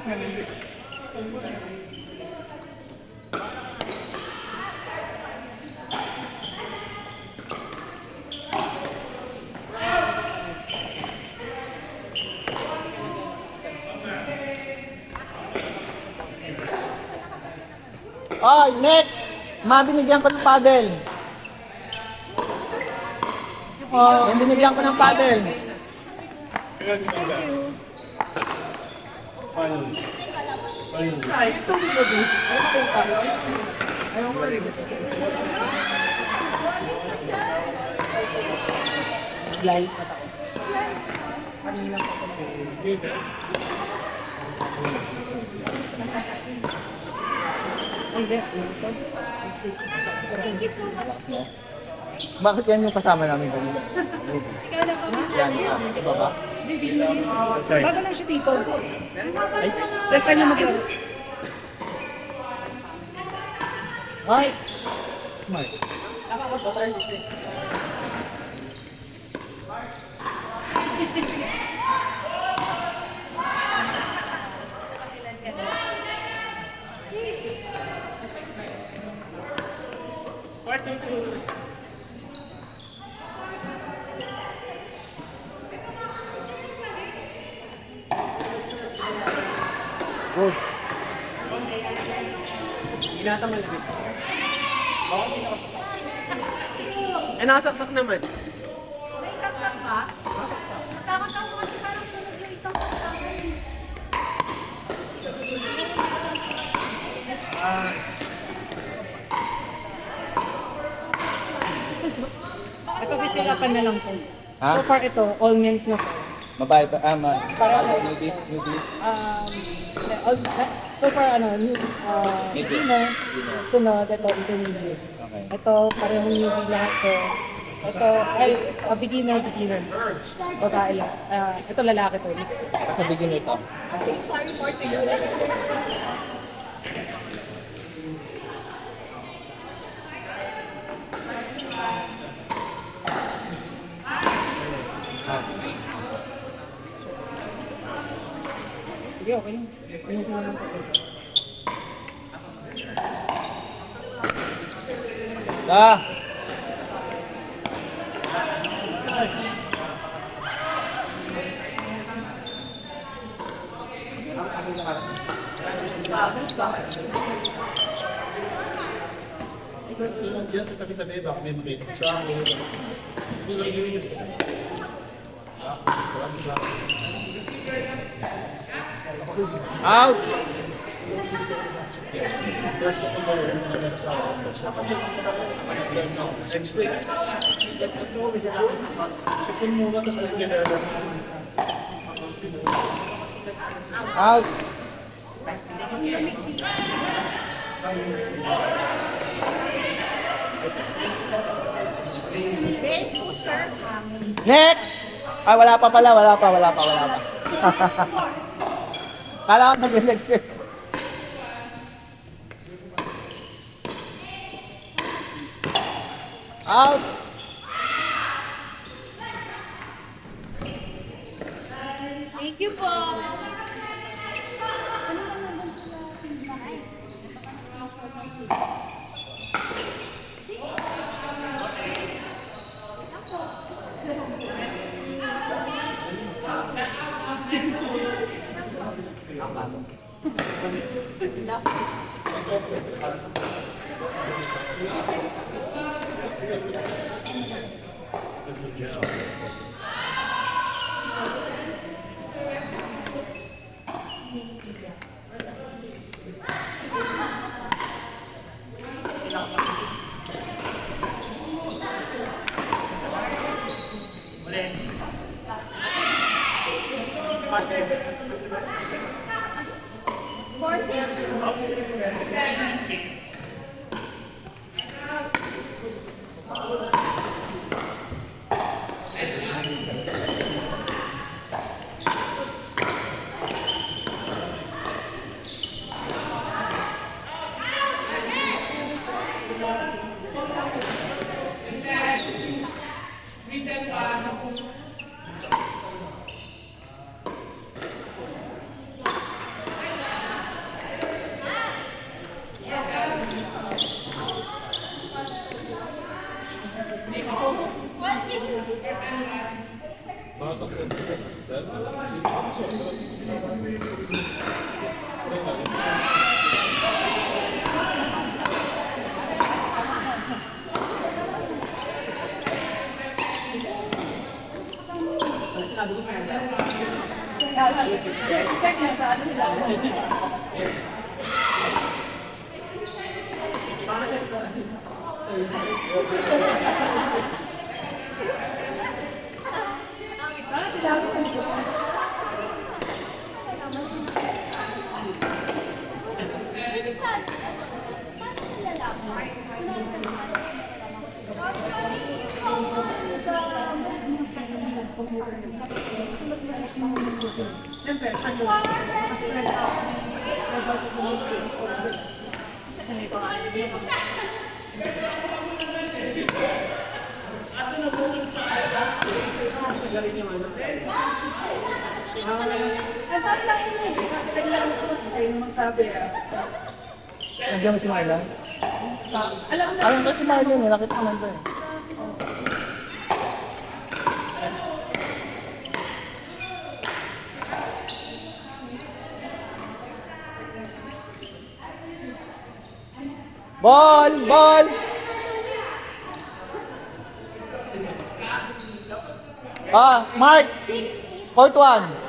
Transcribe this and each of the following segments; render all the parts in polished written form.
Oh, next! Mabinigyan ko ng paddle. Oh, binigyan ko ng paddle. Finally. Ay, ito dito din. Ayaw ko rin. Live na ako. Kanina pa kasi. Hindi. Thank you so much. Bakit yan yung kasama namin kanina? Ikaw na po. Yan, iba ba? Bago lang siya dito. Ay, saan niya mag-laro? Ay! Mark. Oh. Ginata malapit. Eh, nakasaksak naman. May saksak ba? Takot ako kasi parang sunod yung isang saksak. Ito, pipilapan na lang po. Ha? So far ito, all men's na po. Mabait pa. Para Newbie. so far beginner, sunod, ito, intermediate. Okay. Ito, parehong newbie lahat to. Ito, ay, beginner. Babae lang. Ito, lalaki to, mix. Sa beginner to. Sige, okay lang. Ayun ko naman ito. Ah! Ilan dyan sa tabi-tabi, baka may mabit sa akin. Out! Plus, ako ba yun? Next day. Sipon muna, tapos lagyan na lang. Out! Next! Ah, wala pa. Kala ko nag-next week. Out! Thank you po. sa ano nila. Parang sila ako sa likod. Nandiyan mo si Marlon? Alam ko si Marlon eh, nakita ko nandun eh. Ball! Ball! Ah, Mark! Court 1.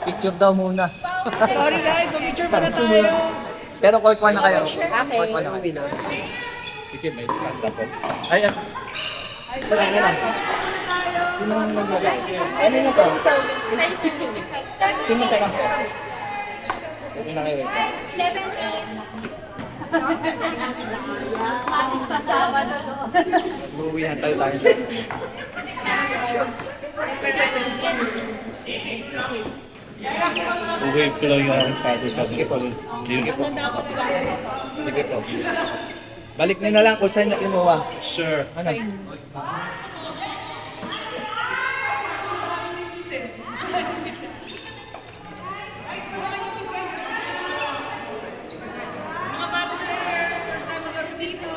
Picture daw muna. Sorry guys, picture pa na tayo. Pero court 1 na kayo. Court 1 na kayo. Sige, may stand up. Ay, ay. Sino ang naglagay? Ano na to? Sino ka? Okay na kayo. 7-8. Bakit pasama na doon? Uuwihan tayo. Uwi ko lang yung aking father kasi Sige po. Sige po. Sige po. Balik nyo na lang kung saan nyo kinuha. Sure. Ano? Mga bagong player, first time mag dito.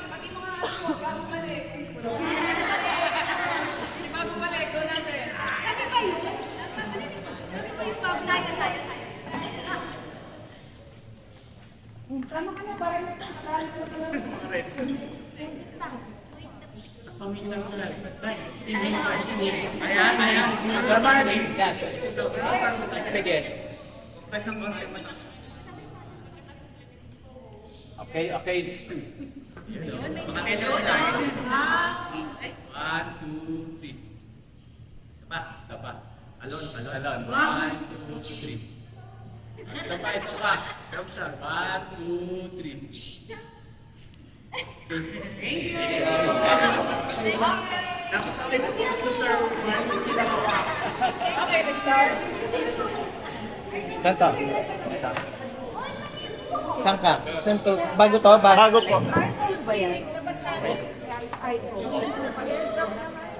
Pati mga bagong balik. Bagong balik, go natin. Kami ba yun? Kami ba yung bago? Tayo. Sama ka na para sa Sige. Okay, okay. 1, 2, 3. Isa pa. Alon. 1, 2, 3. Isa pa. Come siya. 1, 2, 3. Okay, let's start. Kanta. Saan ka? Saan to? Bago to? Bago po.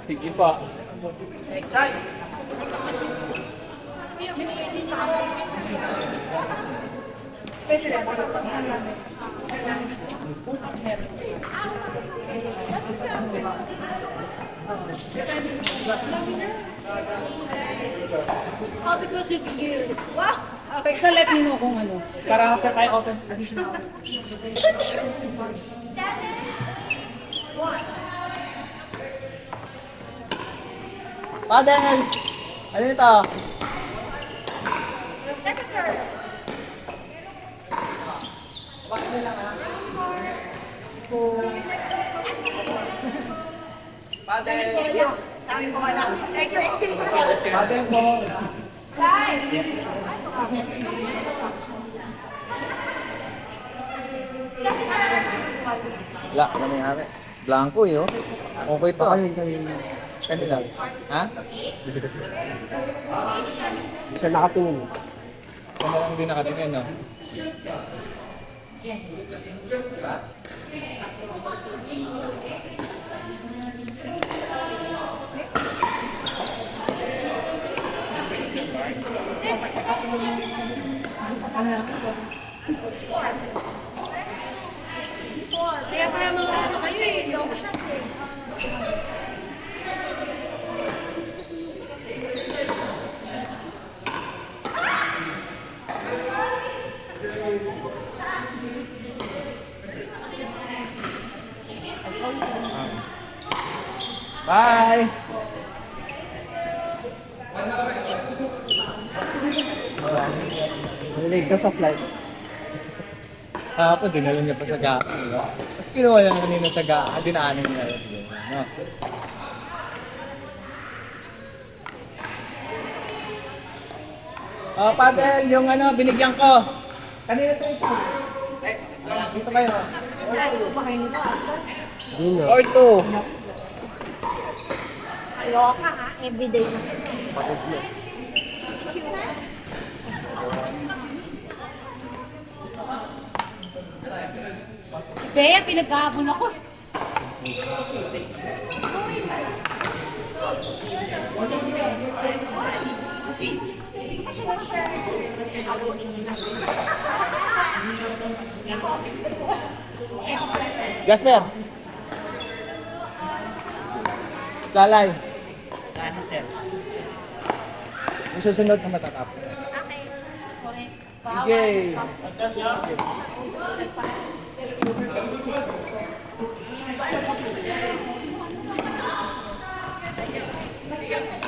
Sige po. All because of you. Wow! Okay, so let me know kung ano. Para sa tayo open additional. 7-1. Padel! Ano ito? Second serve. Padel! Padel po. Live. Wala, wala nangyari. Blanco eh, oh. Okay to. Kanina. Ha? Siya nakatingin. Kung lang din nakatingin, no? Kaya kaya mga ano kayo eh, long shots eh. Bye! Nalilig ka sa flight. Kahapon, dinala niya pa sa GAA. Diba? Tapos kinuha niya kanina sa GAA, dinaanin niya rin. No? Oh, Patel, yung ano, binigyan ko. Kanina ito isa. Dito kayo. Dino. Or two. Loka ha, everyday na. Bea, pinagkahabol ako. Jasper. Salay. Yung susunod na matatapos. Okay. DJ.